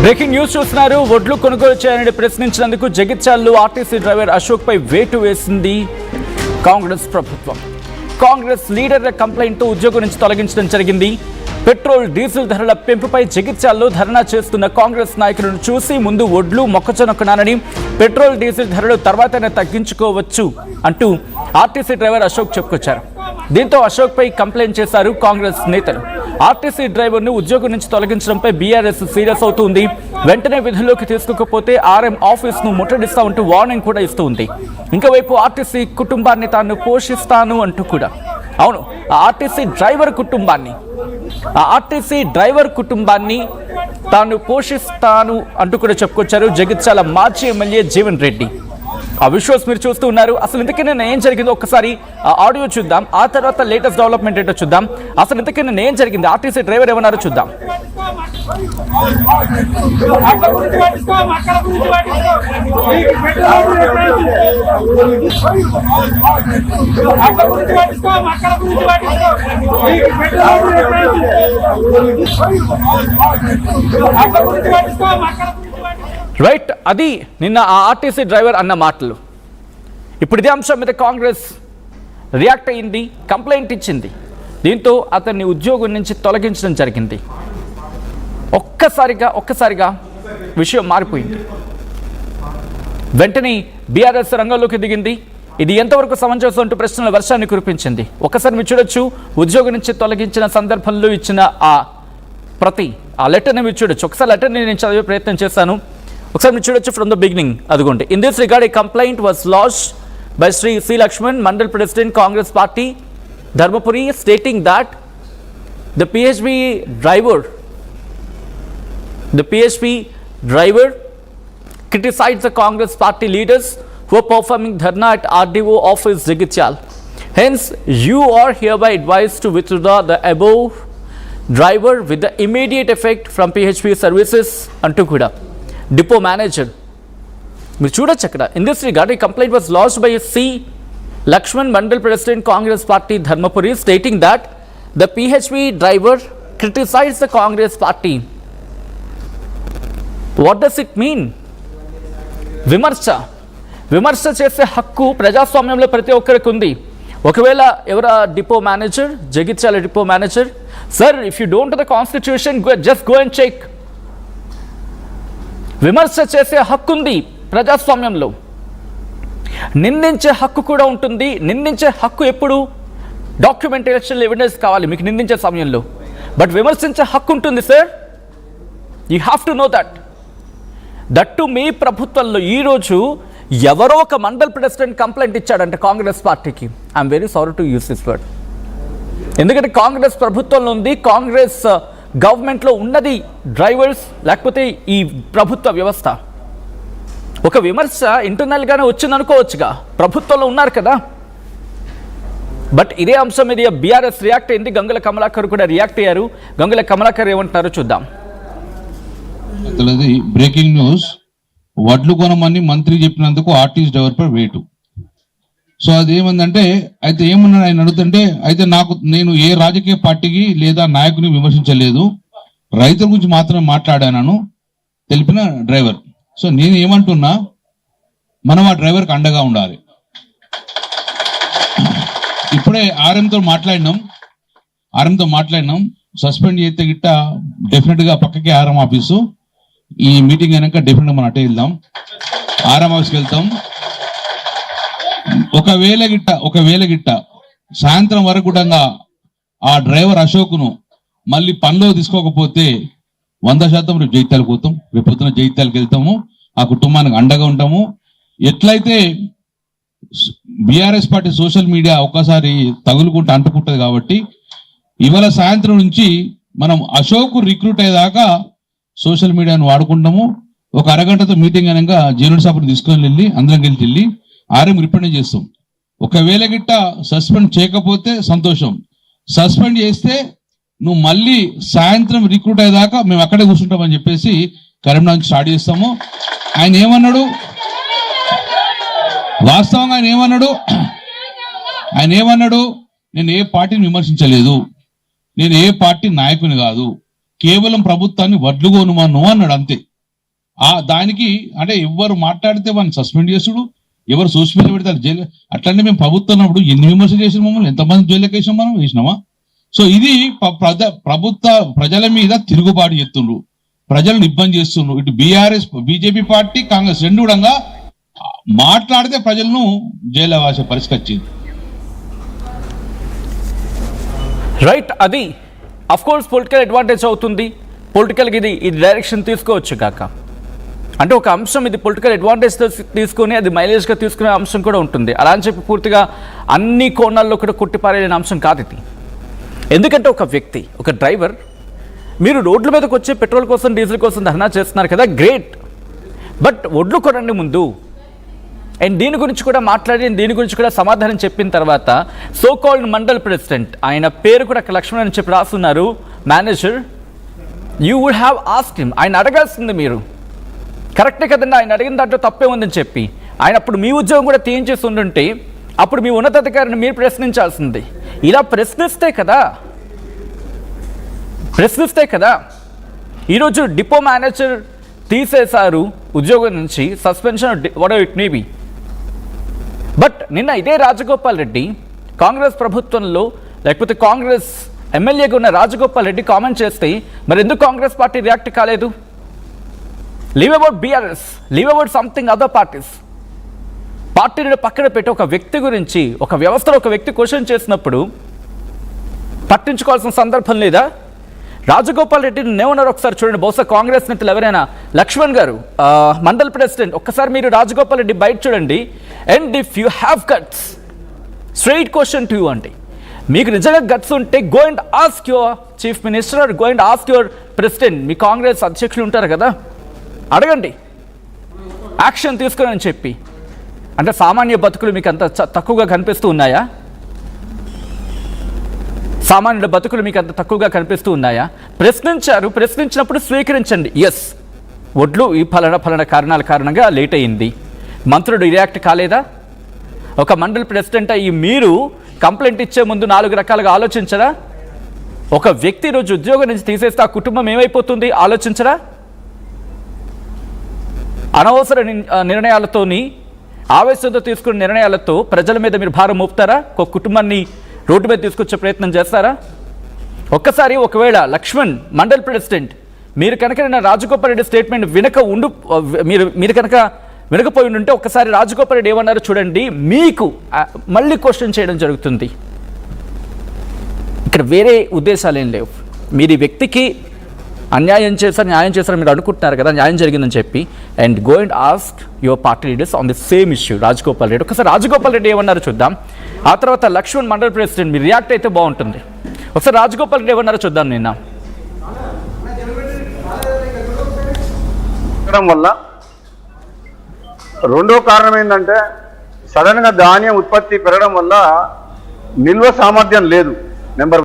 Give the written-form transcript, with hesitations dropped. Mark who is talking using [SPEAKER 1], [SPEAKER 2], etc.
[SPEAKER 1] Breaking news చూస్తున్నారు. వడ్లు కొనుగోలు చేయాలని ప్రశ్నించినందుకు జగిత్యాలలో ఆర్టీసీ డ్రైవర్ అశోక్ పై వేటు వేసింది కాంగ్రెస్ ప్రభుత్వం. కాంగ్రెస్ లీడర్ల కంప్లైంట్తో ఉద్యోగం నుంచి తొలగించడం జరిగింది. పెట్రోల్ డీజిల్ ధరల పెంపుపై జగిత్యాలలో ధర్నా చేస్తున్న కాంగ్రెస్ నాయకులను చూసి ముందు వడ్లు మొక్కజొన్న కొనాలని, పెట్రోల్ డీజిల్ ధరలు తర్వాతనే తగ్గించుకోవచ్చు అంటూ ఆర్టీసీ డ్రైవర్ అశోక్ చెప్పుకొచ్చారు. దీంతో అశోక్ పై కంప్లైంట్ చేశారు కాంగ్రెస్ నేతలు. ఆర్టీసీ డ్రైవర్ను ఉద్యోగం నుంచి తొలగించడంపై బీఆర్ఎస్ సీరియస్ అవుతుంది. వెంటనే విధుల్లోకి తీసుకోకపోతే ఆర్ఎం ఆఫీస్ను ముట్టడిస్తామంటూ వార్నింగ్ కూడా ఇస్తుంది. ఇంకోవైపు ఆర్టీసీ కుటుంబాన్ని తాను పోషిస్తాను అంటూ కూడా, అవును, ఆర్టీసీ డ్రైవర్ కుటుంబాన్ని తాను పోషిస్తాను అంటూ కూడా చెప్పుకొచ్చారు జగిత్యాల మాజీ ఎమ్మెల్యే జీవన్ రెడ్డి. ఆ విజువల్స్ మీరు చూస్తూ ఉన్నారు. అసలు ఇంతకీ నేను ఏం జరిగిందో ఒక్కసారి ఆడియో చూద్దాం, ఆ తర్వాత లేటెస్ట్ డెవలప్మెంట్ ఏంటో చూద్దాం. అసలు ఇంతకీ నేను ఏం జరిగింది, ఆర్టీసీ డ్రైవర్ ఏమన్నారో చూద్దాం. రైట్, అది నిన్న ఆ ఆర్టీసీ డ్రైవర్ అన్న మాటలు. ఇప్పుడు ఇదే అంశం మీద కాంగ్రెస్ రియాక్ట్ అయింది, కంప్లైంట్ ఇచ్చింది. దీంతో అతన్ని ఉద్యోగం నుంచి తొలగించడం జరిగింది. ఒక్కసారిగా విషయం మారిపోయింది. వెంటనే బీఆర్ఎస్ రంగంలోకి దిగింది. ఇది ఎంతవరకు సమంజసం అంటూ ప్రశ్నల వర్షాన్ని కురిపించింది. ఒక్కసారి మీరు చూడొచ్చు, ఉద్యోగం నుంచి తొలగించిన సందర్భంలో ఇచ్చిన ఆ లెటర్ని మీరు చూడొచ్చు. ఒకసారి లెటర్ని నేను చదివే ప్రయత్నం చేశాను. ఒకసారి మీరు చూడొచ్చు ఫ్రమ్ ద బిగినింగ్. అదిగోండి. In this regard A complaint was lodged by Sri C. Lakshman, Mandal President, Congress Party, Dharmapuri, stating that the PHP driver criticized the Congress Party leaders who are performing dharna at RDO office Jagitial. Hence, you are hereby advised to withdraw the above driver with the immediate effect from PHP services antu kuda depot manager. మీరు చూడొచ్చు అక్కడ. In this regard ఈ complaint was lodged by C Lakshman, mandal president, Congress party, Dharmapuri, stating that the PHP driver criticise the Congress party. What does it mean? విమర్శ చేసే హక్కు ప్రజాస్వామ్యంలో ప్రతి ఒక్కరికి ఉంది. ఒకవేళ ఎవరా depot manager, Jagtial depot manager, sir if you don't the constitution just go and check. విమర్శ చేసే హక్కు ఉంది ప్రజాస్వామ్యంలో. నిందించే హక్కు కూడా ఉంటుంది. నిందించే హక్కు ఎప్పుడు? డాక్యుమెంటేషన్ ఎవిడెన్స్ కావాలి మీకు నిందించే సమయంలో. బట్ విమర్శించే హక్కు ఉంటుంది sir. You have to know that to me ప్రభుత్వంలో ఈరోజు ఎవరో ఒక మండల్ ప్రెసిడెంట్ కంప్లైంట్ ఇచ్చాడంటే కాంగ్రెస్ పార్టీకి. I'm very sorry to use this word. ఎందుకంటే కాంగ్రెస్ ప్రభుత్వంలో ఉంది, కాంగ్రెస్ గవర్నమెంట్లో ఉన్నది డ్రైవర్స్, లేకపోతే ఈ ప్రభుత్వ వ్యవస్థ. ఒక విమర్శ ఇంటర్నల్గానే వచ్చింది అనుకోవచ్చుగా, ప్రభుత్వంలో ఉన్నారు కదా. బట్ ఇదే అంశం మీద బీఆర్ఎస్ రియాక్ట్ అయింది. గంగుల కమలాకర్ కూడా రియాక్ట్ అయ్యారు. గంగుల కమలాకర్ ఏమంటున్నారో చూద్దాం.
[SPEAKER 2] బ్రేకింగ్ న్యూస్, వడ్లు కొనమని మంత్రి చెప్పినందుకు ఆర్టీసీ డ్రైవర్ పై వేటు. సో అది ఏమందంటే, అయితే ఏమన్నా ఆయన అడుగుతుంటే, అయితే నేను ఏ రాజకీయ పార్టీకి లేదా నాయకుని విమర్శించలేదు, రైతుల గురించి మాత్రమే మాట్లాడాను తెలిపిన డ్రైవర్. సో నేను ఏమంటున్నా, మనం ఆ డ్రైవర్కి అండగా ఉండాలి. ఇప్పుడే ఆర్ఎంతో మాట్లాడినాం. సస్పెండ్ చేస్తే గిట్ట డెఫినెట్ గా పక్కకి ఆర్ఎం ఆఫీసు. ఈ మీటింగ్ అయినాక డెఫినెట్ గా మనం అటే వెళ్దాం, ఆర్ఎం ఆఫీస్కి వెళ్తాం. ఒకవేళ గిట్ట సాయంత్రం వరకు కూడా ఆ డ్రైవర్ అశోక్ను మళ్ళీ పనిలో తీసుకోకపోతే 100% రేపు జైత్యాలకు పోతాం. రేపు పొద్దున జైత్యాలకు వెళ్తాము, ఆ కుటుంబానికి అండగా ఉంటాము. ఎట్లయితే బీఆర్ఎస్ పార్టీ సోషల్ మీడియా ఒక్కసారి తగులుకుంటూ అంటుకుంటుంది కాబట్టి, ఇవాళ సాయంత్రం నుంచి మనం అశోక్ రిక్రూట్ అయ్యేదాకా సోషల్ మీడియాను వాడుకుంటాము. ఒక అరగంటతో మీటింగ్ అయినాక జీనుడి సాపుని తీసుకొని వెళ్ళి అందరం వెళ్ళి ఆర్ఎం రిప్రజెంట్ చేస్తాం. ఒకవేళ గిట్ట సస్పెండ్ చేయకపోతే సంతోషం, సస్పెండ్ చేస్తే నువ్వు మళ్ళీ సాయంత్రం రిక్రూట్ అయ్యేదాకా మేము అక్కడే కూర్చుంటామని చెప్పేసి కరీంనగర్ నుంచి స్టార్ట్ చేస్తాము. ఆయన ఏమన్నాడు, వాస్తవంగా ఆయన ఏమన్నాడు, నేను ఏ పార్టీని విమర్శించలేదు, నేను ఏ పార్టీ నాయకుని కాదు, కేవలం ప్రభుత్వాన్ని వడ్లు కొనుమను అన్నాడు, అంతే. దానికి అంటే ఎవరు మాట్లాడితే వాళ్ళని సస్పెండ్ చేసుడు, ఎవరు సోషల్ మీడియా పెడతారు జైలు. అట్లనే మేము ప్రభుత్వం ఉన్నప్పుడు ఎన్ని విమర్శలు చేసిన మమ్మల్ని, ఎంతమంది జైలుకి వేసాం, మనం వేసినామా? సో ఇది ప్రజల మీద తిరుగుబాటు చేస్తుండ్రు, ప్రజలను ఇబ్బంది చేస్తుండ్రు. ఇటు బీఆర్ఎస్ బీజేపీ పార్టీ కాంగ్రెస్ రెండు కూడా మాట్లాడితే ప్రజలను జైలు వేసే పరిస్థితి వచ్చింది.
[SPEAKER 1] రైట్, అది అఫ్ కోర్స్ పొలిటికల్ అడ్వాంటేజ్ అవుతుంది. పొలిటికల్గా ఇది డైరెక్షన్ తీసుకోవచ్చు కాక, అంటే ఒక అంశం ఇది పొలిటికల్ అడ్వాంటేజ్ తీసుకొని అది మైలేజ్గా తీసుకునే అంశం కూడా ఉంటుంది. అలా అని చెప్పి పూర్తిగా అన్ని కోణాల్లో కూడా కొట్టిపారేయని అంశం కాదు ఇది. ఎందుకంటే ఒక వ్యక్తి, ఒక డ్రైవర్, మీరు రోడ్ల మీదకి వచ్చి పెట్రోల్ కోసం డీజిల్ కోసం ధర్నా చేస్తున్నారు కదా, గ్రేట్. బట్ ఒడ్లు కొనండి ముందు. అండ్ దీని గురించి కూడా మాట్లాడి దీని గురించి కూడా సమాధానం చెప్పిన తర్వాత సో కాల్డ్ మండల్ ప్రెసిడెంట్, ఆయన పేరు కూడా లక్ష్మణ్ అని చెప్పి రాస్తున్నారు, manager, you would have asked him, ఆయన అడగాల్సింది మీరు. కరెక్టే కదండి, ఆయన అడిగిన దాంట్లో తప్పే ఉందని చెప్పి ఆయన అప్పుడు మీ ఉద్యోగం కూడా తీయించేసి ఉండుంటే అప్పుడు మీ ఉన్నతాధికారిని మీరు ప్రశ్నించాల్సింది. ఇలా ప్రశ్నిస్తే కదా ఈరోజు డిపో మేనేజర్ తీసేశారు ఉద్యోగం నుంచి, suspension what it may be. But నిన్న ఇదే రాజగోపాల్ రెడ్డి కాంగ్రెస్ ప్రభుత్వంలో లేకపోతే కాంగ్రెస్ ఎమ్మెల్యేగా ఉన్న రాజగోపాల్ రెడ్డి కామెంట్ చేస్తే మరి ఎందుకు కాంగ్రెస్ పార్టీ రియాక్ట్ కాలేదు? Leave about BRS, leave about something other parties. పార్టీని పక్కన పెట్టి ఒక వ్యక్తి గురించి, ఒక వ్యవస్థలో ఒక వ్యక్తి క్వశ్చన్ చేసినప్పుడు పట్టించుకోవాల్సిన సందర్భం లేదా? రాజగోపాల్ రెడ్డిని ఏమన్నారు ఒకసారి చూడండి. బహుశా కాంగ్రెస్ నేతలు ఎవరైనా, లక్ష్మణ్ గారు మండల్ ప్రెసిడెంట్, ఒక్కసారి మీరు రాజగోపాల్ రెడ్డి బయట చూడండి. And if you have guts, straight question to you అంటే, మీకు నిజంగా గట్స్ ఉంటే go and ask your chief minister or go and ask your president, మీ కాంగ్రెస్ అధ్యక్షులు ఉంటారు కదా, అడగండి యాక్షన్ తీసుకుని చెప్పి. అంటే సామాన్య బతుకులు మీకు అంత తక్కువగా కనిపిస్తూ ఉన్నాయా? సామాన్యుల బతుకులు మీకు అంత తక్కువగా కనిపిస్తూ ఉన్నాయా? ప్రశ్నించారు, ప్రశ్నించినప్పుడు స్వీకరించండి. ఎస్, ఒడ్లు ఈ ఫలానా కారణాల కారణంగా లేట్ అయ్యింది. మంత్రుడు రియాక్ట్ కాలేదా? ఒక మండలి ప్రెసిడెంట్ అయ్యి మీరు కంప్లైంట్ ఇచ్చే ముందు 4 రకాలుగా ఆలోచించరా? ఒక వ్యక్తి రోజు ఉద్యోగం నుంచి తీసేస్తే ఆ కుటుంబం ఏమైపోతుంది ఆలోచించరా? అనవసర నిర్ణయాలతోని, ఆవేశంతో తీసుకున్న నిర్ణయాలతో ప్రజల మీద మీరు భారం మోపుతారా? ఒక కుటుంబాన్ని రోడ్డు మీద తీసుకొచ్చే ప్రయత్నం చేస్తారా? ఒక్కసారి ఒకవేళ లక్ష్మణ్ మండల్ ప్రెసిడెంట్ మీరు కనుక నిన్న రాజగోపాల్ రెడ్డి స్టేట్మెంట్ మీరు కనుక వినకపోయి ఉంటే ఒక్కసారి రాజగోపాల్ రెడ్డి ఏమన్నారో చూడండి. మీకు మళ్ళీ క్వశ్చన్ చేయడం జరుగుతుంది. ఇక్కడ వేరే ఉద్దేశాలు ఏం లేవు. మీరు ఈ వ్యక్తికి అన్యాయం చేశారు, న్యాయం చేశారు మీరు అనుకుంటున్నారు కదా, న్యాయం జరిగిందని చెప్పి. And go and ask your party leaders on the same issue. Rajagopal Reddy, ఒకసారి రాజగోపాల్ రెడ్డి ఏమన్నారో చూద్దాం. ఆ తర్వాత లక్ష్మణ్ మండల్ ప్రెసిడెంట్ మీరు రియాక్ట్ అయితే బాగుంటుంది. ఒకసారి రాజగోపాల్ రెడ్డి ఏమన్నారో చూద్దాం. నిన్న
[SPEAKER 3] వల్ల రెండో కారణం ఏంటంటే సడన్గా ధాన్యం ఉత్పత్తి పెరగడం వల్ల నిల్వ సామర్థ్యం లేదు. నెంబర్